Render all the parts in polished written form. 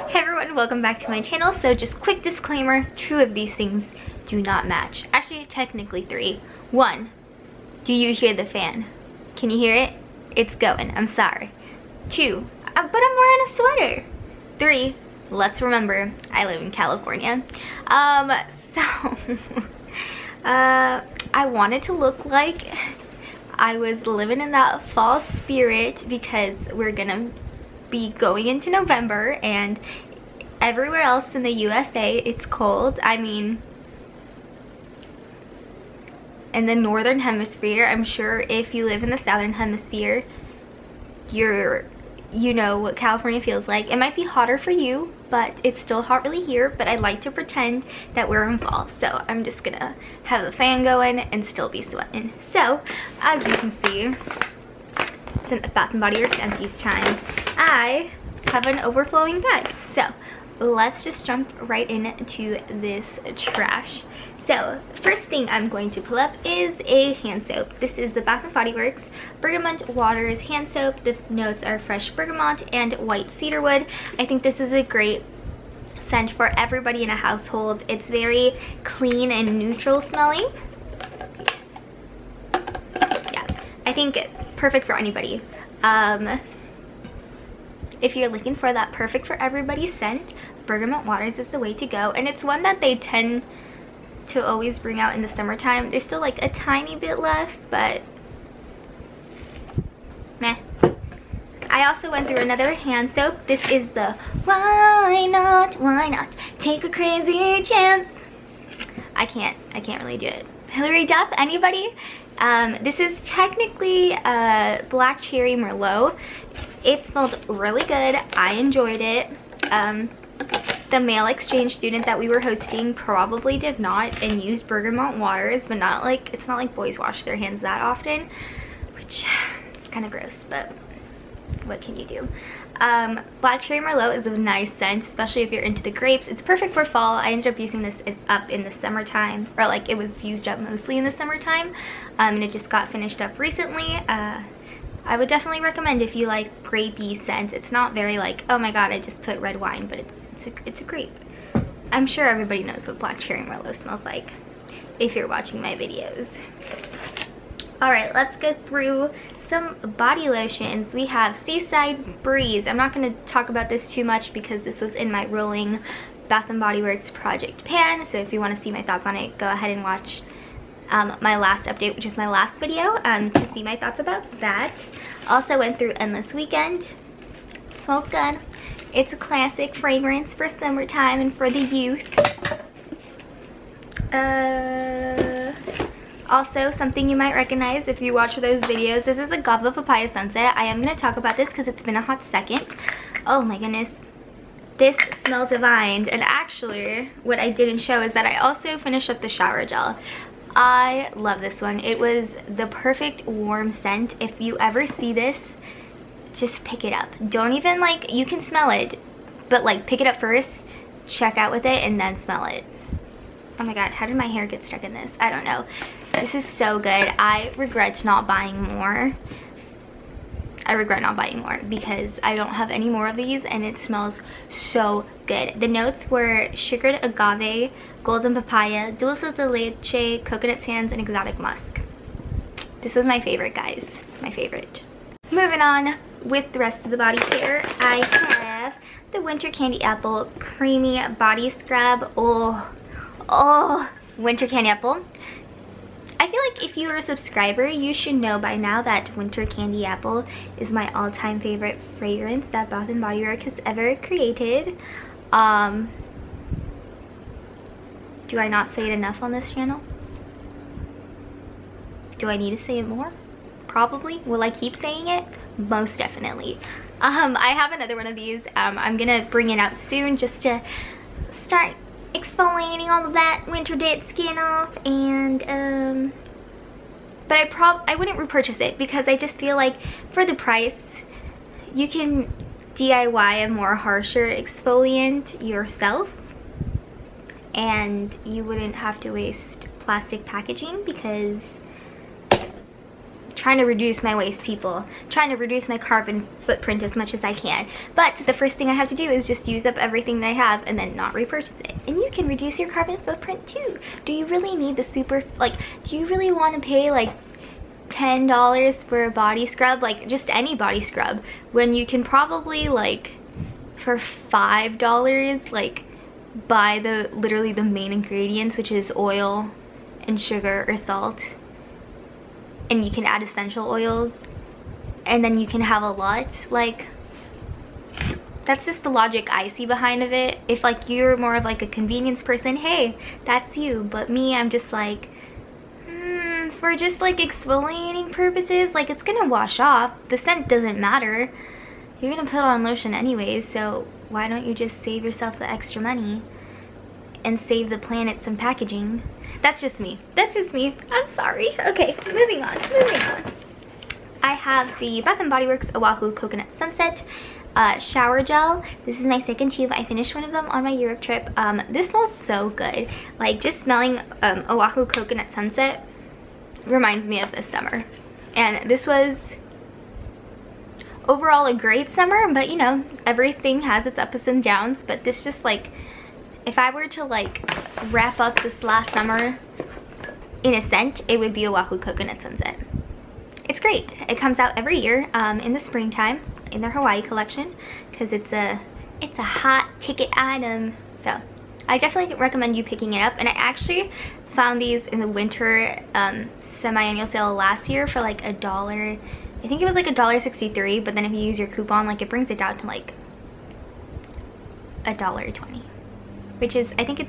Hey everyone, welcome back to my channel. So just quick disclaimer, 2 of these things do not match. Actually, technically 3. 1, do you hear the fan? Can you hear it? It's going, I'm sorry. 2, but I'm wearing a sweater. 3, let's remember, I live in California. I wanted to look like I was living in that fall spirit because we're gonna be going into November and everywhere else in the USA it's cold. I mean, in the northern hemisphere, I'm sure if you live in the southern hemisphere, you know what California feels like. It might be hotter for you, but it's still hot really here. But I like to pretend that we're in fall, so I'm just gonna have the fan going and still be sweating. So as you can see, it's in Bath & Body Works Empties time. I have an overflowing bag, so let's just jump right into this trash. So first thing I'm going to pull up is a hand soap. This is the Bath & Body Works Bergamot Waters hand soap. The notes are fresh bergamot and white cedarwood. I think this is a great scent for everybody in a household. It's very clean and neutral smelling. Yeah, I think perfect for anybody. If you're looking for that perfect for everybody scent, Bergamot Waters is the way to go. And it's one that they tend to always bring out in the summertime. There's still like a tiny bit left, but meh. I also went through another hand soap. This is the why not take a crazy chance. I can't really do it. Hilary Duff, anybody? This is technically black cherry merlot. It smelled really good. I enjoyed it. The male exchange student that we were hosting probably did not and used Bergamot Waters, but it's not like boys wash their hands that often, which is kind of gross, but what can you do? Black cherry merlot is a nice scent, especially if you're into the grapes. It's perfect for fall. I ended up using this up in the summertime, or like it was used up mostly in the summertime, and it just got finished up recently. I would definitely recommend if you like grapey scents. It's not very like, oh my god, I just put red wine, but it's a grape. I'm sure everybody knows what black cherry merlot smells like if you're watching my videos. Alright, let's go through some body lotions. We have Seaside Breeze. I'm not going to talk about this too much because this was in my rolling Bath & Body Works project pan. So if you want to see my thoughts on it, go ahead and watch my last update, which is my last video, to see my thoughts about that. Also went through Endless Weekend. It smells good. It's a classic fragrance for summertime and for the youth. Also, something you might recognize if you watch those videos, this is a Guava Papaya Sunset. I am going to talk about this because it's been a hot second. Oh my goodness. This smells divine. And actually, what I didn't show is that I also finished up the shower gel. I love this one. It was the perfect warm scent. If you ever see this, just pick it up. Don't even you can smell it, but pick it up first, check out with it, and then smell it. Oh my god, how did my hair get stuck in this? I don't know. This is so good. I regret not buying more. I regret not buying more because I don't have any more of these and it smells so good. The notes were sugared agave, golden papaya, dulce de leche, coconut sands, and exotic musk. This was my favorite, guys. My favorite. Moving on with the rest of the body care, I have the Winter Candy Apple Creamy Body Scrub. Oh, Winter Candy Apple. I feel like if you're a subscriber, you should know by now that Winter Candy Apple is my all-time favorite fragrance that Bath & Body Works has ever created. Do I not say it enough on this channel? Do I need to say it more? Probably. Will I keep saying it? Most definitely. I have another one of these. I'm gonna bring it out soon just to start exfoliating all of that winter dead skin off, and but I wouldn't repurchase it because I just feel like for the price you can DIY a more harsher exfoliant yourself and you wouldn't have to waste plastic packaging because trying to reduce my waste, people. Trying to reduce my carbon footprint as much as I can. But the first thing I have to do is just use up everything that I have and then not repurchase it. And you can reduce your carbon footprint too. Do you really need the super, like, do you really want to pay like $10 for a body scrub, like just any body scrub, when you can probably like for $5 like buy literally the main ingredients, which is oil and sugar or salt, and you can add essential oils, and then you can have a lot. Like, that's just the logic I see behind of it. If like you're more of like a convenience person, hey, that's you. But me, I'm just like, for just like exfoliating purposes, like it's gonna wash off. The scent doesn't matter. You're gonna put on lotion anyways, so why don't you just save yourself the extra money and save the planet some packaging? That's just me. That's just me. I'm sorry. Okay, moving on. I have the Bath & Body Works Oahu Coconut Sunset shower gel. This is my second tube. I finished one of them on my Europe trip. This smells so good. Like, just smelling Oahu Coconut Sunset reminds me of this summer. And this was overall a great summer, but you know, everything has its ups and downs. But this just like, if I were to like wrap up this last summer in a scent, it would be Oahu Coconut Sunset. It's great. It comes out every year in the springtime in their Hawaii collection, because it's a hot ticket item. So I definitely recommend you picking it up. And I actually found these in the winter semi-annual sale last year for like $1. I think it was like $1.63, but then if you use your coupon, like it brings it down to like $1.20, which is, I think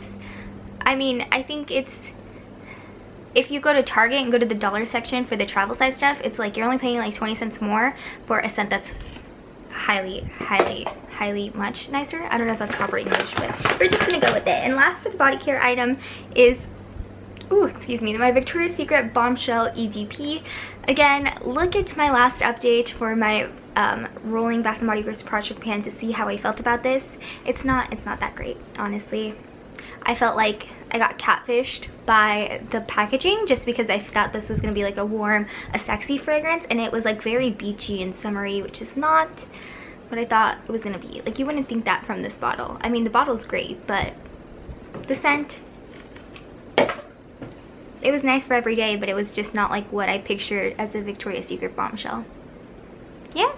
it's, if you go to Target and go to the dollar section for the travel size stuff, it's like you're only paying like 20 cents more for a scent that's highly much nicer. I don't know if that's proper English, but we're just gonna go with it. And last but body care item is, ooh, excuse me, my Victoria's Secret Bombshell EDP. Again, look at my last update for my rolling Bath & Body Works project pan to see how I felt about this. It's not that great, honestly. I felt like I got catfished by the packaging just because I thought this was gonna be like a warm, a sexy fragrance, and it was like very beachy and summery, which is not what I thought it was gonna be. Like, you wouldn't think that from this bottle. I mean, the bottle's great, but the scent, it was nice for every day, but it was just not like what I pictured as a Victoria's Secret bombshell. Yeah,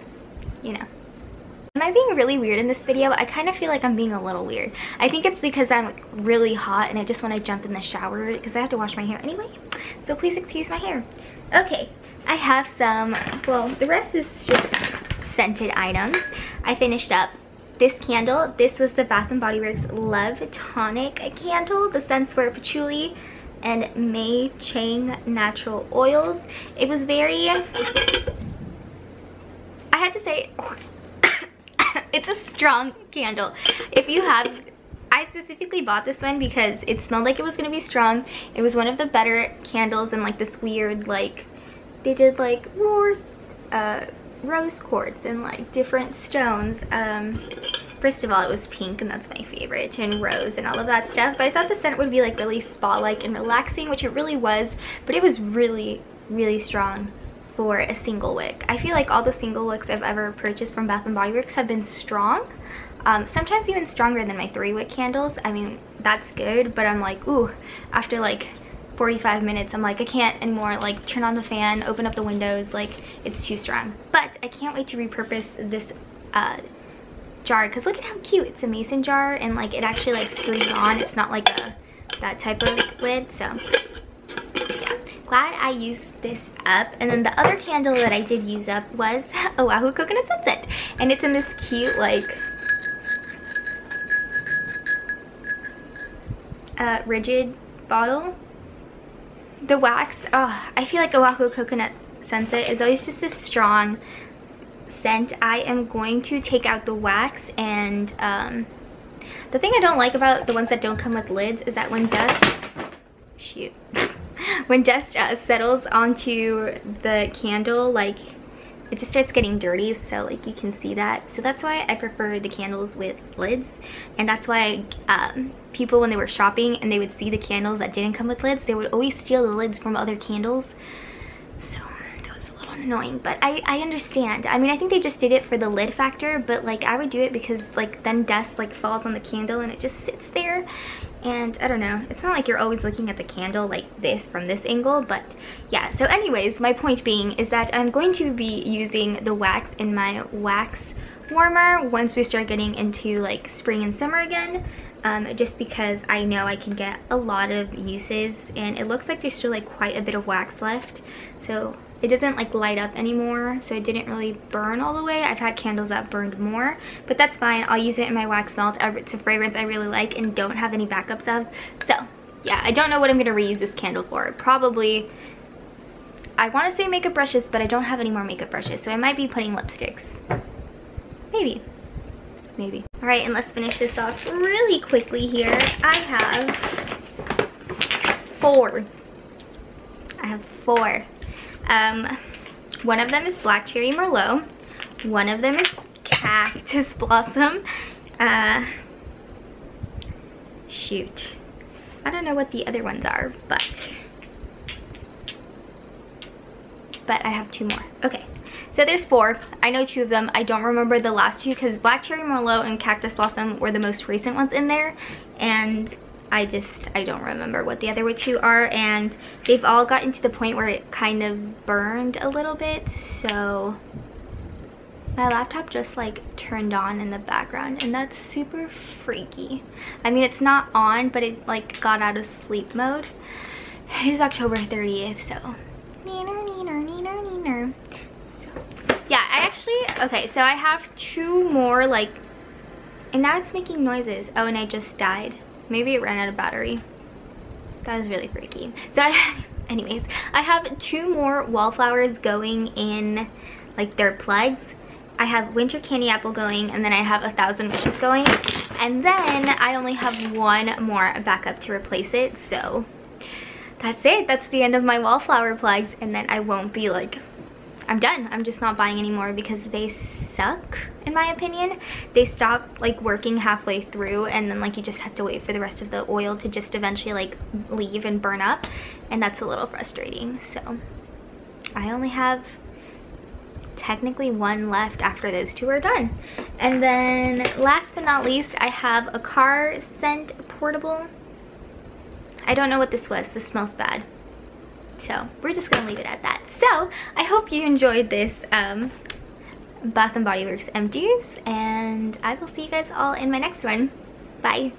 you know. Am I being really weird in this video? I kind of feel like I'm being a little weird. I think it's because I'm like really hot and I just want to jump in the shower because I have to wash my hair anyway. So please excuse my hair. Okay, I have some, well, the rest is just scented items. I finished up this candle. This was the Bath & Body Works Love Tonic candle. The scents were patchouli and Mei Chang natural oils. It was very, I had to say, it's a strong candle. If you have, I specifically bought this one because it smelled like it was gonna be strong. It was one of the better candles in like this weird, like, they did like rose quartz and like different stones. First of all, it was pink and that's my favorite, and rose and all of that stuff. But I thought the scent would be like really spa-like and relaxing, which it really was, but it was really, really strong for a single wick. I feel like all the single wicks I've ever purchased from Bath & Body Works have been strong. Sometimes even stronger than my 3-wick candles. I mean, that's good, but I'm like, ooh, after like 45 minutes, I'm like, I can't anymore. Like, turn on the fan, open up the windows, like, it's too strong. But I can't wait to repurpose this jar, because look at how cute. It's a mason jar, and like, it actually like screws on. It's not like that type of lid, so yeah. Glad I used this up. And then the other candle that I did use up was Oahu Coconut Sunset, and it's in this cute like rigid bottle. The wax, oh, I feel like Oahu Coconut Sunset is always just a strong scent. I am going to take out the wax, and the thing I don't like about the ones that don't come with lids is that when dust, shoot, when dust settles onto the candle, like, it just starts getting dirty, so like you can see that. So that's why I prefer the candles with lids, and that's why people, when they were shopping and they would see the candles that didn't come with lids, they would always steal the lids from other candles. So that was a little annoying, but I understand. I mean, I think they just did it for the lid factor, but like I would do it because like then dust like falls on the candle and it just sits there. And I don't know, it's not like you're always looking at the candle like this from this angle, but yeah. So anyways, my point being is that I'm going to be using the wax in my wax warmer once we start getting into like spring and summer again, just because I know I can get a lot of uses, and it looks like there's still like quite a bit of wax left, so it doesn't like light up anymore, so it didn't really burn all the way. I've had candles that burned more, but that's fine. I'll use it in my wax melt. It's a fragrance I really like and don't have any backups of. So yeah, I don't know what I'm gonna reuse this candle for. Probably, I want to say makeup brushes, but I don't have any more makeup brushes, so I might be putting lipsticks. Maybe. All right, and let's finish this off really quickly here. I have four. One of them is Black Cherry Merlot. One of them is Cactus Blossom. Shoot. I don't know what the other ones are, but I have two more. Okay. So there's four. I know two of them. I don't remember the last two because Black Cherry Merlot and Cactus Blossom were the most recent ones in there, and I don't remember what the other two are, and they've all gotten to the point where it kind of burned a little bit, so my laptop just like turned on in the background, and that's super freaky. I mean, it's not on, but it like got out of sleep mode. It is October 30th, so yeah, I actually, okay, so I have two more, like, and now it's making noises. Oh, and I just died. Maybe it ran out of battery. That was really freaky. So anyways, I have two more Wallflowers going in like their plugs. I have Winter Candy Apple going, and then I have 1,000 Wishes going, and then I only have one more backup to replace it. So that's it. That's the end of my Wallflower plugs, and then I won't be like, I'm done. I'm just not buying anymore because they suck, in my opinion. They stop like working halfway through, and then like you just have to wait for the rest of the oil to just eventually like leave and burn up, and that's a little frustrating. So I only have technically one left after those two are done. And then last but not least, I have a car scent portable. I don't know what this was. This smells bad. So we're just gonna leave it at that. So I hope you enjoyed this Bath & Body Works Empties, and I will see you guys all in my next one. Bye.